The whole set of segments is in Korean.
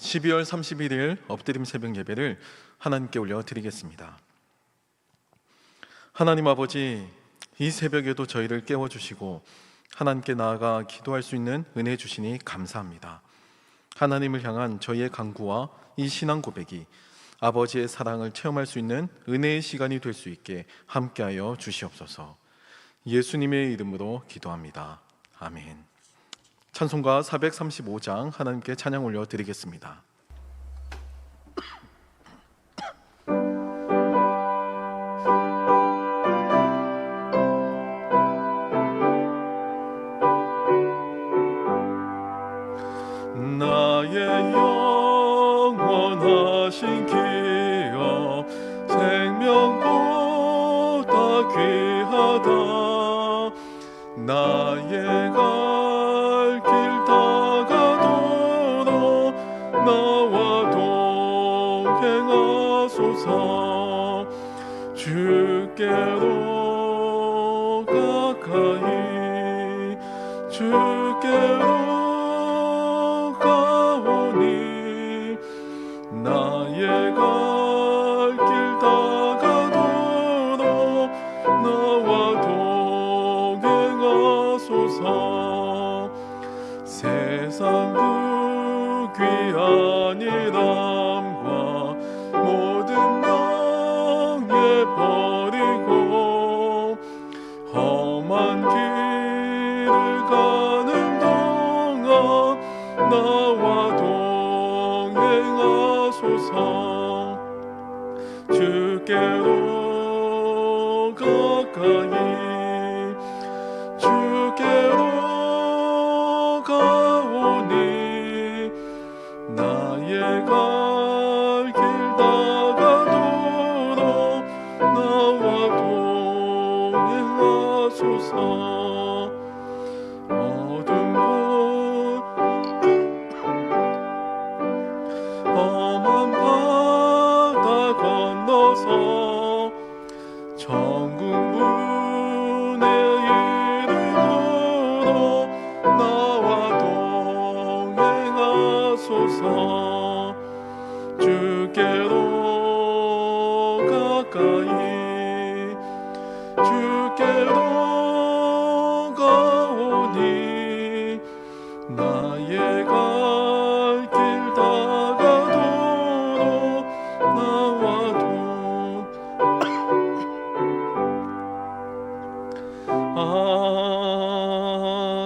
12월 31일 엎드림 새벽 예배를 하나님께 올려드리겠습니다. 하나님 아버지, 이 새벽에도 저희를 깨워주시고 하나님께 나아가 기도할 수 있는 은혜 주시니 감사합니다. 하나님을 향한 저희의 간구와 이 신앙 고백이 아버지의 사랑을 체험할 수 있는 은혜의 시간이 될 수 있게 함께하여 주시옵소서. 예수님의 이름으로 기도합니다. 아멘. 찬송가 435장 하나님께 찬양 올려드리겠습니다. 나의 영원하신 기업 생명보다 귀하다. 나의 갈 길 다가도록 나와 동행하소서. 주께로 가까이 주께로 나의 갈 길 다가도록 나와 동행하소서. 세상 그 귀한 일함과 모든 명예 버리고 험한 길을 가는 동안 나와 동행하소서. 주께로 가까이 주께로 가오니 나의 갈 길 다가도록 나와 동행하소서. 어둠 험한 바다 건너서 천국문에 이르도록 나와 동행하소서. 주께로 가까이 주께로 가오니 나의 갈 길 다가도록 나와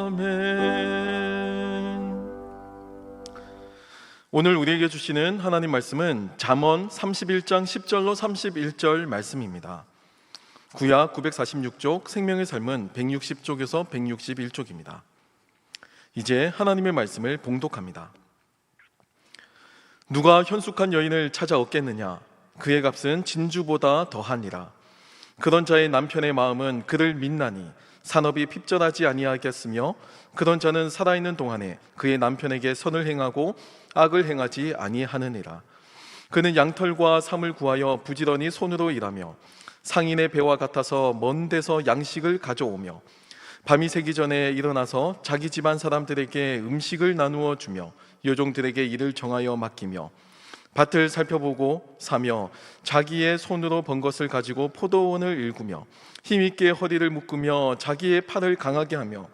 아멘. 오늘 우리에게 주시는 하나님 말씀은 잠언 31장 10절로 31절 말씀입니다. 구약 946쪽, 생명의 삶은 160쪽에서 161쪽입니다. 이제 하나님의 말씀을 봉독합니다. 누가 현숙한 여인을 찾아 얻겠느냐? 그의 값은 진주보다 더하니라. 그런 자의 남편의 마음은 그를 믿나니 산업이 핍절하지 아니하겠으며, 그런 자는 살아있는 동안에 그의 남편에게 선을 행하고 악을 행하지 아니하느니라. 그는 양털과 삼을 구하여 부지런히 손으로 일하며 상인의 배와 같아서 먼 데서 양식을 가져오며 밤이 새기 전에 일어나서 자기 집안 사람들에게 음식을 나누어 주며 요종들에게 일을 정하여 맡기며 밭을 살펴보고 사며 자기의 손으로 번 것을 가지고 포도원을 일구며 힘있게 허리를 묶으며 자기의 팔을 강하게 하며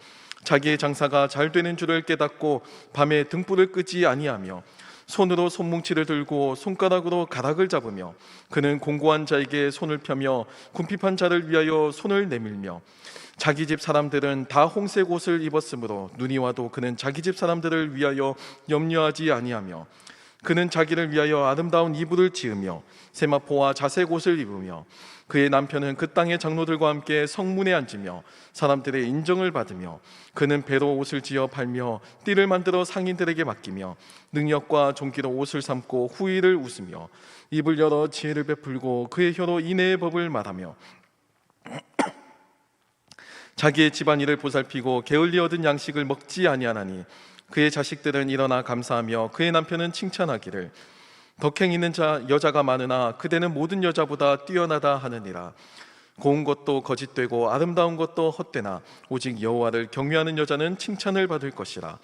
자기의 장사가 잘 되는 줄을 깨닫고 밤에 등불을 끄지 아니하며 손으로 손뭉치를 들고 손가락으로 가락을 잡으며 그는 공고한 자에게 손을 펴며 궁핍한 자를 위하여 손을 내밀며 자기 집 사람들은 다 홍색 옷을 입었으므로 눈이 와도 그는 자기 집 사람들을 위하여 염려하지 아니하며 그는 자기를 위하여 아름다운 이불을 지으며 세마포와 자색 옷을 입으며 그의 남편은 그 땅의 장로들과 함께 성문에 앉으며 사람들의 인정을 받으며 그는 배로 옷을 지어 팔며 띠를 만들어 상인들에게 맡기며 능력과 종기로 옷을 삼고 후의를 웃으며 입을 열어 지혜를 베풀고 그의 혀로 인애의 법을 말하며 자기의 집안일을 보살피고 게을리 얻은 양식을 먹지 아니하나니 그의 자식들은 일어나 감사하며 그의 남편은 칭찬하기를 덕행 있는 여자가 많으나 그대는 모든 여자보다 뛰어나다 하느니라. 고운 것도 거짓되고 아름다운 것도 헛되나 오직 여호와를 경외하는 여자는 칭찬을 받을 것이라.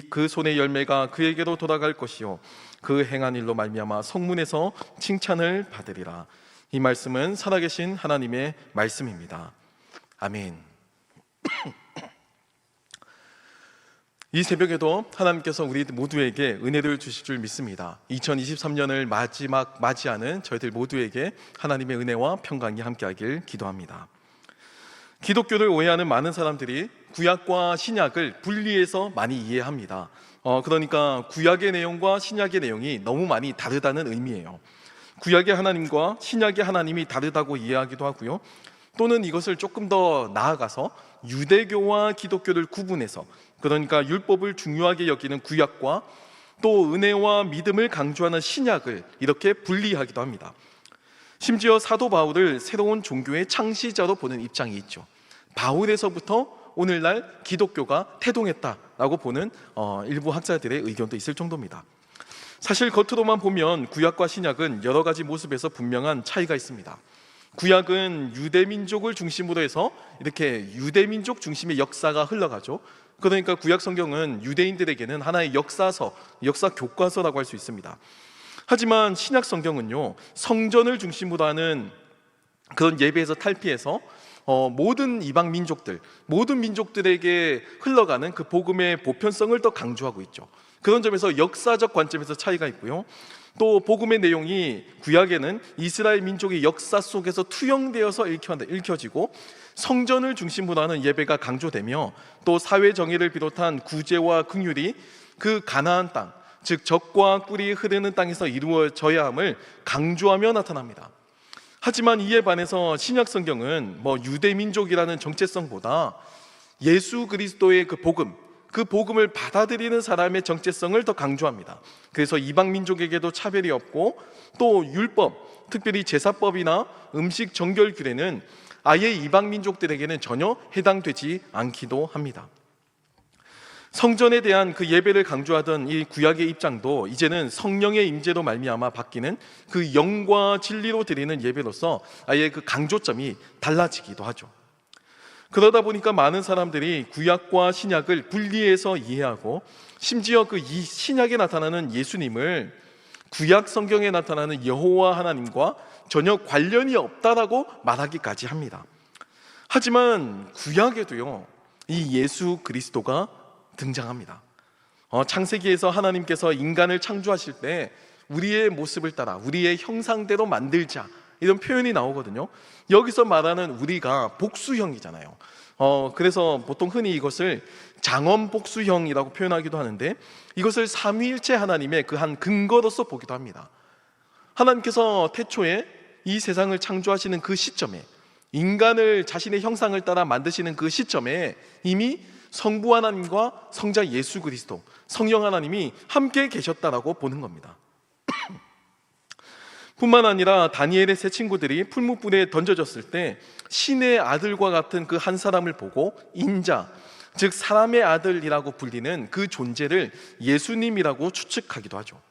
그 손의 열매가 그에게로 돌아갈 것이요 그 행한 일로 말미암아 성문에서 칭찬을 받으리라. 이 말씀은 살아계신 하나님의 말씀입니다. 아멘. 이 새벽에도 하나님께서 우리 모두에게 은혜를 주실 줄 믿습니다. 2023년을 맞이하는 저희들 모두에게 하나님의 은혜와 평강이 함께하길 기도합니다. 기독교를 오해하는 많은 사람들이 구약과 신약을 분리해서 많이 이해합니다. 그러니까 구약의 내용과 신약의 내용이 너무 많이 다르다는 의미예요. 구약의 하나님과 신약의 하나님이 다르다고 이해하기도 하고요. 또는 이것을 조금 더 나아가서 유대교와 기독교를 구분해서, 그러니까 율법을 중요하게 여기는 구약과 또 은혜와 믿음을 강조하는 신약을 이렇게 분리하기도 합니다. 심지어 사도 바울을 새로운 종교의 창시자로 보는 입장이 있죠. 바울에서부터 오늘날 기독교가 태동했다라고 보는 일부 학자들의 의견도 있을 정도입니다. 사실 겉으로만 보면 구약과 신약은 여러 가지 모습에서 분명한 차이가 있습니다. 구약은 유대민족을 중심으로 해서 이렇게 유대민족 중심의 역사가 흘러가죠. 그러니까 구약 성경은 유대인들에게는 하나의 역사서, 역사 교과서라고 할 수 있습니다. 하지만 신약 성경은요, 성전을 중심으로 하는 그런 예배에서 탈피해서 모든 이방 민족들, 모든 민족들에게 흘러가는 그 복음의 보편성을 더 강조하고 있죠. 그런 점에서 역사적 관점에서 차이가 있고요. 또 복음의 내용이 구약에는 이스라엘 민족의 역사 속에서 투영되어서 읽혀지고 성전을 중심으로 하는 예배가 강조되며 또 사회 정의를 비롯한 구제와 긍휼이 그 가나안 땅, 즉 젖과 꿀이 흐르는 땅에서 이루어져야 함을 강조하며 나타납니다. 하지만 이에 반해서 신약 성경은 유대 민족이라는 정체성보다 예수 그리스도의 그 복음을 받아들이는 사람의 정체성을 더 강조합니다. 그래서 이방 민족에게도 차별이 없고 또 율법, 특별히 제사법이나 음식 정결 규례는 아예 이방 민족들에게는 전혀 해당되지 않기도 합니다. 성전에 대한 그 예배를 강조하던 이 구약의 입장도 이제는 성령의 임재로 말미암아 바뀌는 그 영과 진리로 드리는 예배로서 아예 그 강조점이 달라지기도 하죠. 그러다 보니까 많은 사람들이 구약과 신약을 분리해서 이해하고 심지어 그 이 신약에 나타나는 예수님을 구약 성경에 나타나는 여호와 하나님과 전혀 관련이 없다라고 말하기까지 합니다. 하지만 구약에도요, 이 예수 그리스도가 등장합니다. 창세기에서 하나님께서 인간을 창조하실 때 우리의 모습을 따라 우리의 형상대로 만들자, 이런 표현이 나오거든요. 여기서 말하는 우리가 복수형이잖아요. 그래서 보통 흔히 이것을 장엄복수형이라고 표현하기도 하는데, 이것을 삼위일체 하나님의 그 한 근거로서 보기도 합니다. 하나님께서 태초에 이 세상을 창조하시는 그 시점에, 인간을 자신의 형상을 따라 만드시는 그 시점에 이미 성부 하나님과 성자 예수 그리스도, 성령 하나님이 함께 계셨다라고 보는 겁니다. 뿐만 아니라 다니엘의 세 친구들이 풀무불에 던져졌을 때 신의 아들과 같은 그 한 사람을 보고 인자, 즉 사람의 아들이라고 불리는 그 존재를 예수님이라고 추측하기도 하죠.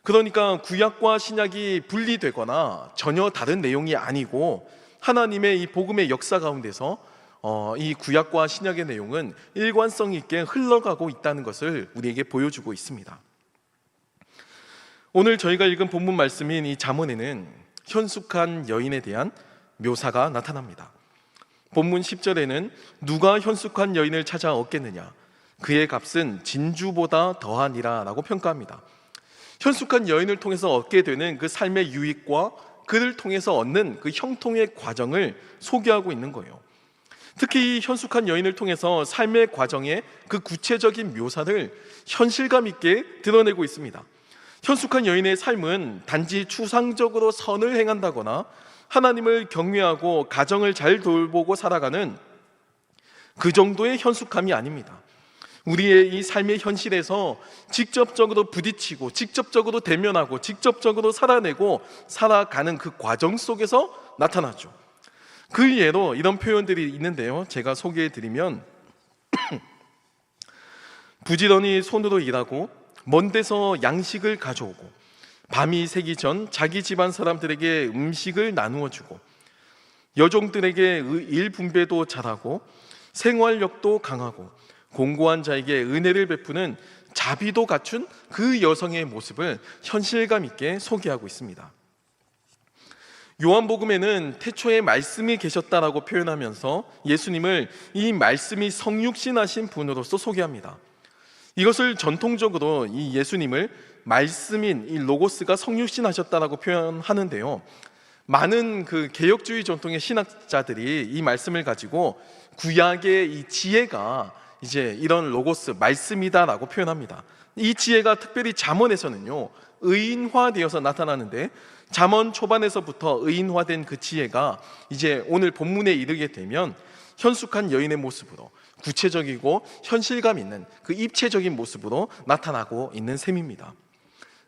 그러니까 구약과 신약이 분리되거나 전혀 다른 내용이 아니고 하나님의 이 복음의 역사 가운데서 이 구약과 신약의 내용은 일관성 있게 흘러가고 있다는 것을 우리에게 보여주고 있습니다. 오늘 저희가 읽은 본문 말씀인 이 잠언에는 현숙한 여인에 대한 묘사가 나타납니다. 본문 10절에는 누가 현숙한 여인을 찾아 얻겠느냐, 그의 값은 진주보다 더하니라 라고 평가합니다. 현숙한 여인을 통해서 얻게 되는 그 삶의 유익과 그를 통해서 얻는 그 형통의 과정을 소개하고 있는 거예요. 특히 이 현숙한 여인을 통해서 삶의 과정의 그 구체적인 묘사를 현실감 있게 드러내고 있습니다. 현숙한 여인의 삶은 단지 추상적으로 선을 행한다거나 하나님을 경외하고 가정을 잘 돌보고 살아가는 그 정도의 현숙함이 아닙니다. 우리의 이 삶의 현실에서 직접적으로 부딪히고 직접적으로 대면하고 직접적으로 살아내고 살아가는 그 과정 속에서 나타나죠. 그 예로 이런 표현들이 있는데요, 제가 소개해드리면 부지런히 손으로 일하고 먼 데서 양식을 가져오고 밤이 새기 전 자기 집안 사람들에게 음식을 나누어 주고 여종들에게 일 분배도 잘하고 생활력도 강하고 공고한 자에게 은혜를 베푸는 자비도 갖춘 그 여성의 모습을 현실감 있게 소개하고 있습니다. 요한복음에는 태초에 말씀이 계셨다라고 표현하면서 예수님을 이 말씀이 성육신하신 분으로서 소개합니다. 이것을 전통적으로 이 예수님을 말씀인 이 로고스가 성육신하셨다라고 표현하는데요, 많은 그 개혁주의 전통의 신학자들이 이 말씀을 가지고 구약의 이 지혜가 이제 이런 로고스 말씀이다라고 표현합니다. 이 지혜가 특별히 잠언에서는요 의인화되어서 나타나는데, 잠언 초반에서부터 의인화된 그 지혜가 이제 오늘 본문에 이르게 되면 현숙한 여인의 모습으로 구체적이고 현실감 있는 그 입체적인 모습으로 나타나고 있는 셈입니다.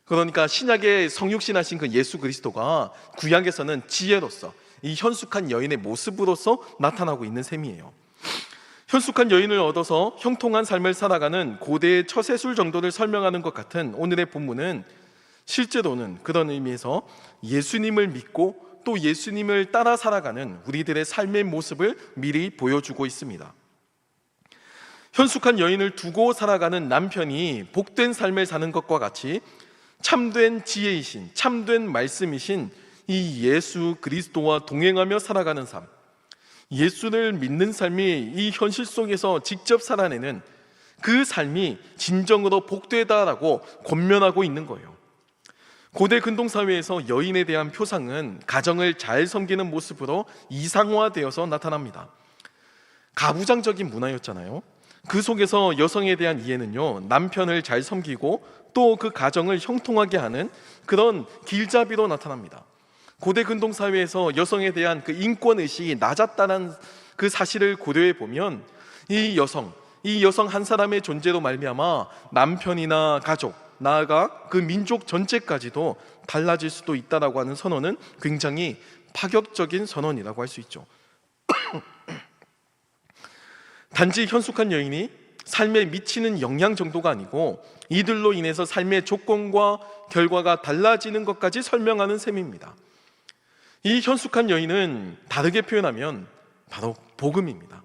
그러니까 신약의 성육신하신 그 예수 그리스도가 구약에서는 지혜로서 이 현숙한 여인의 모습으로서 나타나고 있는 셈이에요. 현숙한 여인을 얻어서 형통한 삶을 살아가는 고대의 처세술 정도를 설명하는 것 같은 오늘의 본문은 실제로는 그런 의미에서 예수님을 믿고 또 예수님을 따라 살아가는 우리들의 삶의 모습을 미리 보여주고 있습니다. 현숙한 여인을 두고 살아가는 남편이 복된 삶을 사는 것과 같이 참된 지혜이신, 참된 말씀이신 이 예수 그리스도와 동행하며 살아가는 삶, 예수를 믿는 삶이 이 현실 속에서 직접 살아내는 그 삶이 진정으로 복되다라고 권면하고 있는 거예요. 고대 근동사회에서 여인에 대한 표상은 가정을 잘 섬기는 모습으로 이상화되어서 나타납니다. 가부장적인 문화였잖아요. 그 속에서 여성에 대한 이해는요, 남편을 잘 섬기고 또 그 가정을 형통하게 하는 그런 길잡이로 나타납니다. 고대 근동사회에서 여성에 대한 그 인권의식이 낮았다는 그 사실을 고려해 보면 이 여성 한 사람의 존재로 말미암아 남편이나 가족, 나아가 그 민족 전체까지도 달라질 수도 있다라고 하는 선언은 굉장히 파격적인 선언이라고 할 수 있죠. 단지 현숙한 여인이 삶에 미치는 영향 정도가 아니고 이들로 인해서 삶의 조건과 결과가 달라지는 것까지 설명하는 셈입니다. 이 현숙한 여인은 다르게 표현하면 바로 복음입니다.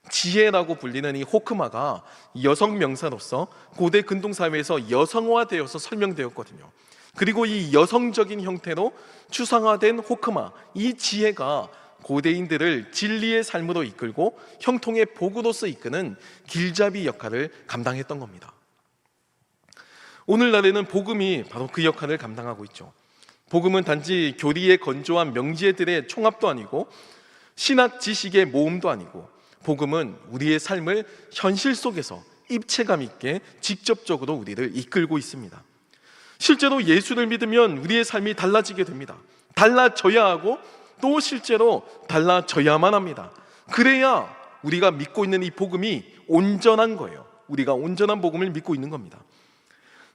지혜라고 불리는 이 호크마가 여성 명사로서 고대 근동사회에서 여성화되어서 설명되었거든요. 그리고 이 여성적인 형태로 추상화된 호크마, 이 지혜가 고대인들을 진리의 삶으로 이끌고 형통의 복으로서 이끄는 길잡이 역할을 감당했던 겁니다. 오늘날에는 복음이 바로 그 역할을 감당하고 있죠. 복음은 단지 교리의 건조한 명제들의 총합도 아니고 신학 지식의 모음도 아니고, 복음은 우리의 삶을 현실 속에서 입체감 있게 직접적으로 우리를 이끌고 있습니다. 실제로 예수를 믿으면 우리의 삶이 달라지게 됩니다. 달라져야 하고 또 실제로 달라져야만 합니다. 그래야 우리가 믿고 있는 이 복음이 온전한 거예요. 우리가 온전한 복음을 믿고 있는 겁니다.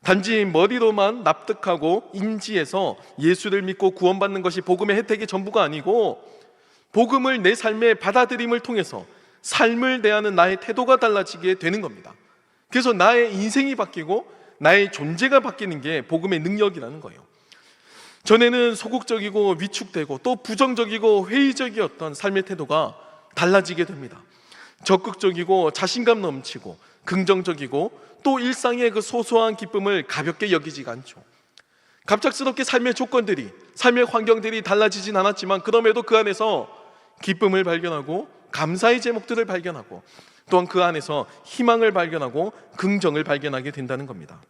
단지 머리로만 납득하고 인지해서 예수를 믿고 구원받는 것이 복음의 혜택의 전부가 아니고, 복음을 내 삶의 받아들임을 통해서 삶을 대하는 나의 태도가 달라지게 되는 겁니다. 그래서 나의 인생이 바뀌고 나의 존재가 바뀌는 게 복음의 능력이라는 거예요. 전에는 소극적이고 위축되고 또 부정적이고 회의적이었던 삶의 태도가 달라지게 됩니다. 적극적이고 자신감 넘치고 긍정적이고 또 일상의 그 소소한 기쁨을 가볍게 여기지가 않죠. 갑작스럽게 삶의 조건들이, 삶의 환경들이 달라지진 않았지만 그럼에도 그 안에서 기쁨을 발견하고 감사의 제목들을 발견하고 또한 그 안에서 희망을 발견하고 긍정을 발견하게 된다는 겁니다.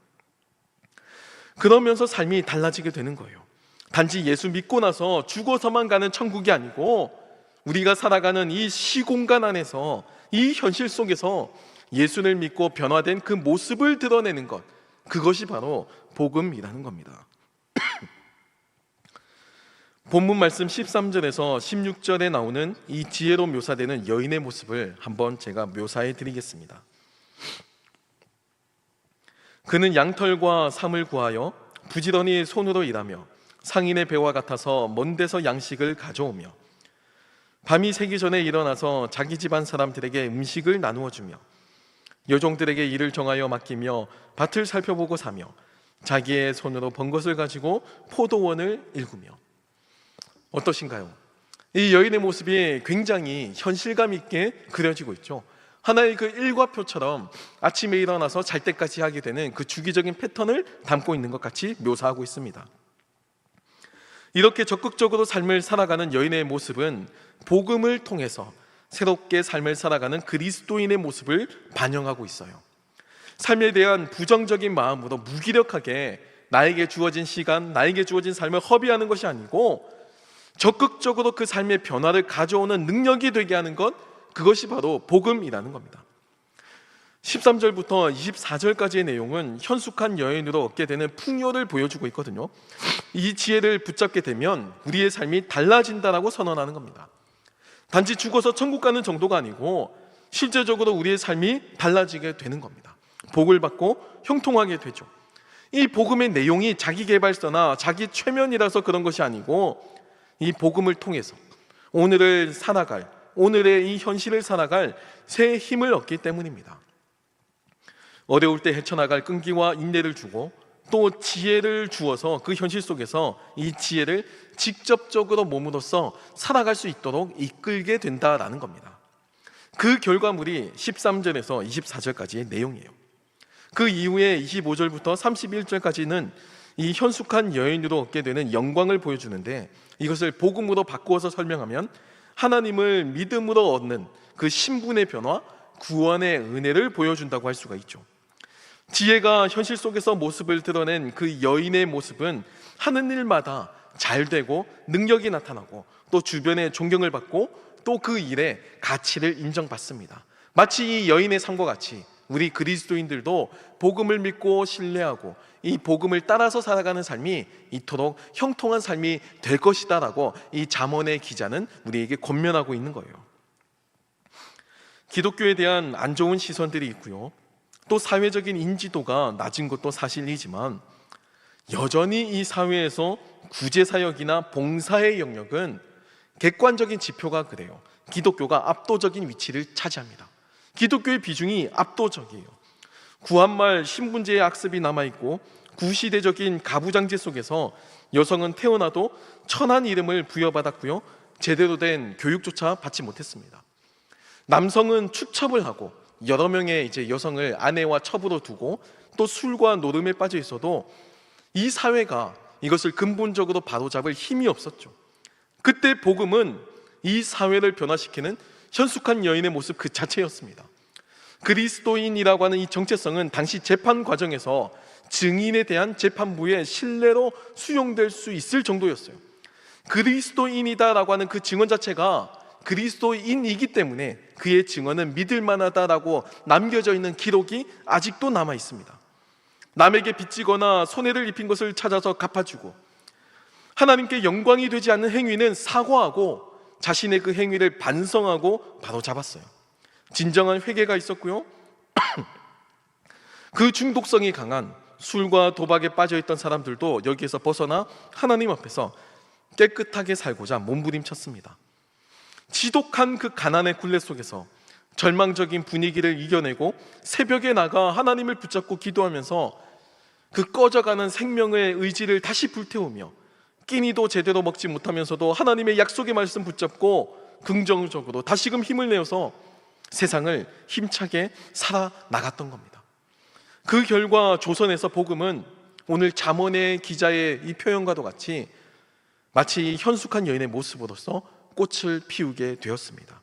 그러면서 삶이 달라지게 되는 거예요. 단지 예수 믿고 나서 죽어서만 가는 천국이 아니고 우리가 살아가는 이 시공간 안에서, 이 현실 속에서 예수를 믿고 변화된 그 모습을 드러내는 것, 그것이 바로 복음이라는 겁니다. 본문 말씀 13절에서 16절에 나오는 이 지혜로 묘사되는 여인의 모습을 한번 제가 묘사해 드리겠습니다. 그는 양털과 삼을 구하여 부지런히 손으로 일하며 상인의 배와 같아서 먼 데서 양식을 가져오며 밤이 새기 전에 일어나서 자기 집안 사람들에게 음식을 나누어 주며 여종들에게 일을 정하여 맡기며 밭을 살펴보고 사며 자기의 손으로 번 것을 가지고 포도원을 일구며. 어떠신가요? 이 여인의 모습이 굉장히 현실감 있게 그려지고 있죠. 하나의 그 일과표처럼 아침에 일어나서 잘 때까지 하게 되는 그 주기적인 패턴을 담고 있는 것 같이 묘사하고 있습니다. 이렇게 적극적으로 삶을 살아가는 여인의 모습은 복음을 통해서 새롭게 삶을 살아가는 그리스도인의 모습을 반영하고 있어요. 삶에 대한 부정적인 마음으로 무기력하게 나에게 주어진 시간, 나에게 주어진 삶을 허비하는 것이 아니고 적극적으로 그 삶의 변화를 가져오는 능력이 되게 하는 것, 그것이 바로 복음이라는 겁니다. 13절부터 24절까지의 내용은 현숙한 여인으로 얻게 되는 풍요를 보여주고 있거든요. 이 지혜를 붙잡게 되면 우리의 삶이 달라진다라고 선언하는 겁니다. 단지 죽어서 천국 가는 정도가 아니고 실제적으로 우리의 삶이 달라지게 되는 겁니다. 복을 받고 형통하게 되죠. 이 복음의 내용이 자기계발서나 자기 최면이라서 그런 것이 아니고 이 복음을 통해서 오늘을 살아갈, 오늘의 이 현실을 살아갈 새 힘을 얻기 때문입니다. 어려울 때 헤쳐나갈 끈기와 인내를 주고 또 지혜를 주어서 그 현실 속에서 이 지혜를 직접적으로 몸으로써 살아갈 수 있도록 이끌게 된다라는 겁니다. 그 결과물이 13절에서 24절까지의 내용이에요. 그 이후에 25절부터 31절까지는 이 현숙한 여인으로 얻게 되는 영광을 보여주는데, 이것을 복음으로 바꾸어서 설명하면 하나님을 믿음으로 얻는 그 신분의 변화, 구원의 은혜를 보여준다고 할 수가 있죠. 지혜가 현실 속에서 모습을 드러낸 그 여인의 모습은 하는 일마다 잘 되고 능력이 나타나고 또 주변의 존경을 받고 또 그 일에 가치를 인정받습니다. 마치 이 여인의 삶과 같이 우리 그리스도인들도 복음을 믿고 신뢰하고 이 복음을 따라서 살아가는 삶이 이토록 형통한 삶이 될 것이다 라고 이 잠언의 기자는 우리에게 권면하고 있는 거예요. 기독교에 대한 안 좋은 시선들이 있고요, 또 사회적인 인지도가 낮은 것도 사실이지만 여전히 이 사회에서 구제사역이나 봉사의 영역은 객관적인 지표가 그래요. 기독교가 압도적인 위치를 차지합니다. 기독교의 비중이 압도적이에요. 구한말 신분제의 악습이 남아있고 구시대적인 가부장제 속에서 여성은 태어나도 천한 이름을 부여받았고요, 제대로 된 교육조차 받지 못했습니다. 남성은 축첩을 하고 여러 명의 이제 여성을 아내와 첩으로 두고 또 술과 노름에 빠져 있어도 이 사회가 이것을 근본적으로 바로잡을 힘이 없었죠. 그때 복음은 이 사회를 변화시키는 현숙한 여인의 모습 그 자체였습니다. 그리스도인이라고 하는 이 정체성은 당시 재판 과정에서 증인에 대한 재판부의 신뢰로 수용될 수 있을 정도였어요. 그리스도인이다라고 하는 그 증언 자체가 그리스도인이기 때문에 그의 증언은 믿을 만하다라고 남겨져 있는 기록이 아직도 남아 있습니다. 남에게 빚지거나 손해를 입힌 것을 찾아서 갚아주고 하나님께 영광이 되지 않는 행위는 사과하고 자신의 그 행위를 반성하고 바로잡았어요. 진정한 회개가 있었고요, 그 중독성이 강한 술과 도박에 빠져있던 사람들도 여기에서 벗어나 하나님 앞에서 깨끗하게 살고자 몸부림쳤습니다. 지독한 그 가난의 굴레 속에서 절망적인 분위기를 이겨내고 새벽에 나가 하나님을 붙잡고 기도하면서 그 꺼져가는 생명의 의지를 다시 불태우며 끼니도 제대로 먹지 못하면서도 하나님의 약속의 말씀 붙잡고 긍정적으로 다시금 힘을 내어서 세상을 힘차게 살아나갔던 겁니다. 그 결과 조선에서 복음은 오늘 잠언의 기자의 이 표현과도 같이 마치 현숙한 여인의 모습으로서 꽃을 피우게 되었습니다.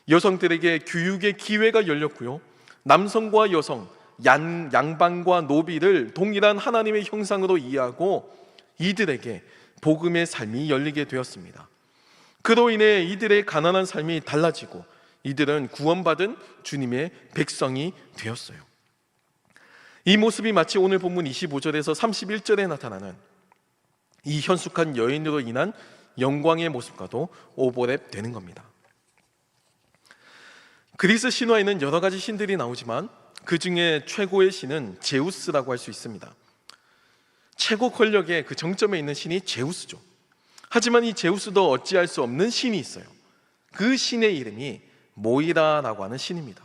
여성들에게 교육의 기회가 열렸고요, 남성과 여성, 양반과 노비를 동일한 하나님의 형상으로 이해하고 이들에게 복음의 삶이 열리게 되었습니다. 그로 인해 이들의 가난한 삶이 달라지고 이들은 구원받은 주님의 백성이 되었어요. 이 모습이 마치 오늘 본문 25절에서 31절에 나타나는 이 현숙한 여인으로 인한 영광의 모습과도 오버랩 되는 겁니다. 그리스 신화에는 여러 가지 신들이 나오지만 그 중에 최고의 신은 제우스라고 할 수 있습니다. 최고 권력의 그 정점에 있는 신이 제우스죠. 하지만 이 제우스도 어찌할 수 없는 신이 있어요. 그 신의 이름이 모이라라고 하는 신입니다.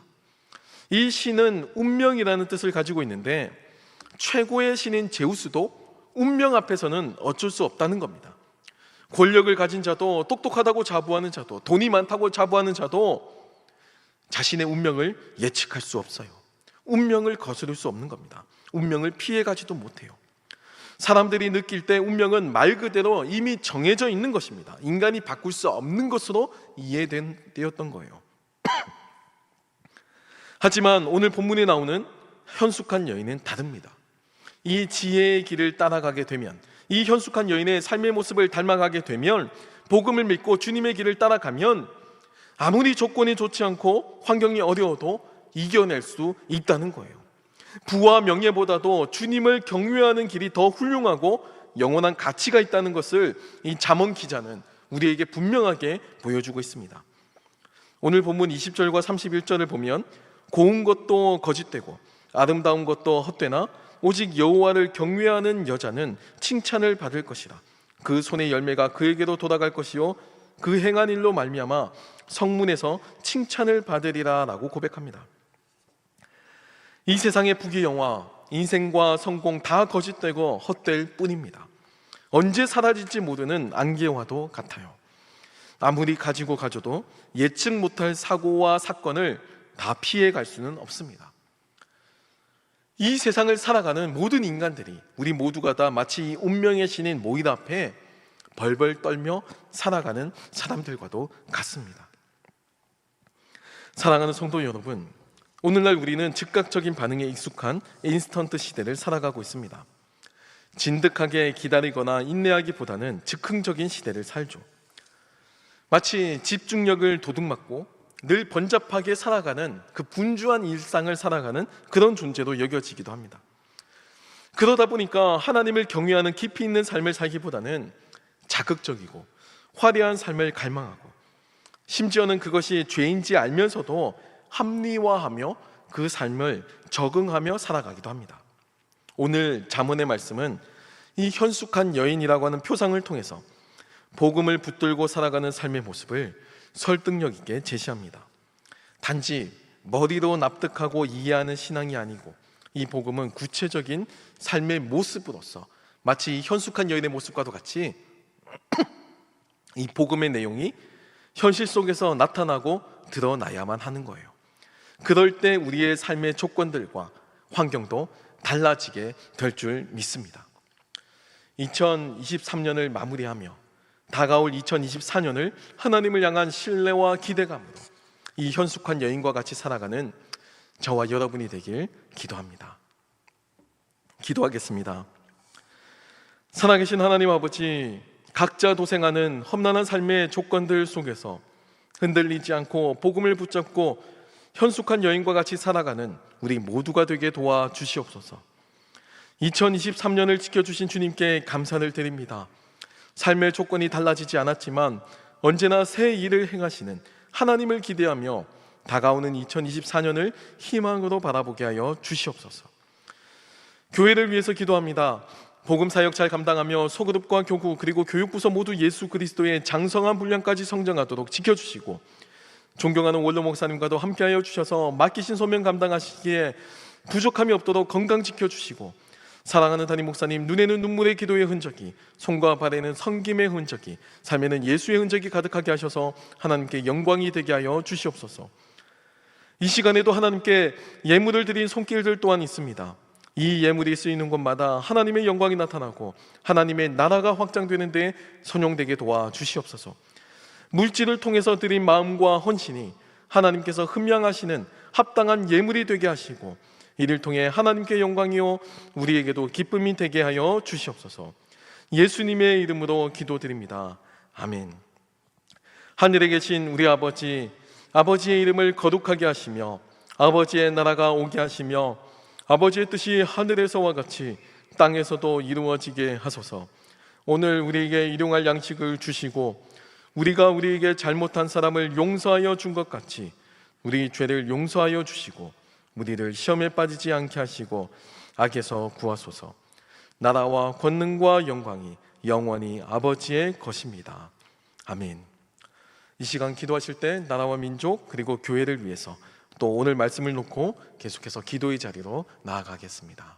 이 신은 운명이라는 뜻을 가지고 있는데 최고의 신인 제우스도 운명 앞에서는 어쩔 수 없다는 겁니다. 권력을 가진 자도, 똑똑하다고 자부하는 자도, 돈이 많다고 자부하는 자도 자신의 운명을 예측할 수 없어요. 운명을 거스를 수 없는 겁니다. 운명을 피해가지도 못해요. 사람들이 느낄 때 운명은 말 그대로 이미 정해져 있는 것입니다. 인간이 바꿀 수 없는 것으로 이해되었던 거예요. 하지만 오늘 본문에 나오는 현숙한 여인은 다릅니다. 이 지혜의 길을 따라가게 되면, 이 현숙한 여인의 삶의 모습을 닮아가게 되면, 복음을 믿고 주님의 길을 따라가면 아무리 조건이 좋지 않고 환경이 어려워도 이겨낼 수 있다는 거예요. 부와 명예보다도 주님을 경외하는 길이 더 훌륭하고 영원한 가치가 있다는 것을 이 잠언 기자는 우리에게 분명하게 보여주고 있습니다. 오늘 본문 20절과 31절을 보면 고운 것도 거짓되고 아름다운 것도 헛되나 오직 여호와를 경외하는 여자는 칭찬을 받을 것이라. 그 손의 열매가 그에게로 돌아갈 것이요 그 행한 일로 말미암아 성문에서 칭찬을 받으리라 라고 고백합니다. 이 세상의 부귀영화, 인생과 성공 다 거짓되고 헛될 뿐입니다. 언제 사라질지 모르는 안개와도 같아요. 아무리 가지고 가져도 예측 못할 사고와 사건을 다 피해갈 수는 없습니다. 이 세상을 살아가는 모든 인간들이, 우리 모두가 다 마치 이 운명의 신인 모이라 앞에 벌벌 떨며 살아가는 사람들과도 같습니다. 사랑하는 성도 여러분, 오늘날 우리는 즉각적인 반응에 익숙한 인스턴트 시대를 살아가고 있습니다. 진득하게 기다리거나 인내하기보다는 즉흥적인 시대를 살죠. 마치 집중력을 도둑맞고 늘 번잡하게 살아가는, 그 분주한 일상을 살아가는 그런 존재로 여겨지기도 합니다. 그러다 보니까 하나님을 경외하는 깊이 있는 삶을 살기보다는 자극적이고 화려한 삶을 갈망하고, 심지어는 그것이 죄인지 알면서도 합리화하며 그 삶을 적응하며 살아가기도 합니다. 오늘 잠언의 말씀은 이 현숙한 여인이라고 하는 표상을 통해서 복음을 붙들고 살아가는 삶의 모습을 설득력 있게 제시합니다. 단지 머리로 납득하고 이해하는 신앙이 아니고, 이 복음은 구체적인 삶의 모습으로서 마치 이 현숙한 여인의 모습과도 같이 이 복음의 내용이 현실 속에서 나타나고 드러나야만 하는 거예요. 그럴 때 우리의 삶의 조건들과 환경도 달라지게 될 줄 믿습니다. 2023년을 마무리하며 다가올 2024년을 하나님을 향한 신뢰와 기대감으로 이 현숙한 여인과 같이 살아가는 저와 여러분이 되길 기도합니다. 기도하겠습니다. 살아계신 하나님 아버지, 각자 도생하는 험난한 삶의 조건들 속에서 흔들리지 않고 복음을 붙잡고 현숙한 여인과 같이 살아가는 우리 모두가 되게 도와주시옵소서. 2023년을 지켜주신 주님께 감사를 드립니다. 삶의 조건이 달라지지 않았지만 언제나 새 일을 행하시는 하나님을 기대하며 다가오는 2024년을 희망으로 바라보게 하여 주시옵소서. 교회를 위해서 기도합니다. 복음 사역 잘 감당하며 소그룹과 교구 그리고 교육부서 모두 예수 그리스도의 장성한 분량까지 성장하도록 지켜주시고, 존경하는 원로 목사님과도 함께하여 주셔서 맡기신 소명 감당하시기에 부족함이 없도록 건강 지켜주시고, 사랑하는 담임 목사님 눈에는 눈물의 기도의 흔적이, 손과 발에는 섬김의 흔적이, 삶에는 예수의 흔적이 가득하게 하셔서 하나님께 영광이 되게 하여 주시옵소서. 이 시간에도 하나님께 예물을 드린 손길들 또한 있습니다. 이 예물이 쓰이는 곳마다 하나님의 영광이 나타나고 하나님의 나라가 확장되는 데 선용되게 도와주시옵소서. 물질을 통해서 드린 마음과 헌신이 하나님께서 흠양하시는 합당한 예물이 되게 하시고, 이를 통해 하나님께 영광이요 우리에게도 기쁨이 되게 하여 주시옵소서. 예수님의 이름으로 기도드립니다. 아멘. 하늘에 계신 우리 아버지, 아버지의 이름을 거룩하게 하시며 아버지의 나라가 오게 하시며 아버지의 뜻이 하늘에서와 같이 땅에서도 이루어지게 하소서. 오늘 우리에게 일용할 양식을 주시고 우리가 우리에게 잘못한 사람을 용서하여 준 것 같이 우리 죄를 용서하여 주시고 우리를 시험에 빠지지 않게 하시고 악에서 구하소서. 나라와 권능과 영광이 영원히 아버지의 것입니다. 아멘. 이 시간 기도하실 때 나라와 민족 그리고 교회를 위해서 또 오늘 말씀을 놓고 계속해서 기도의 자리로 나아가겠습니다.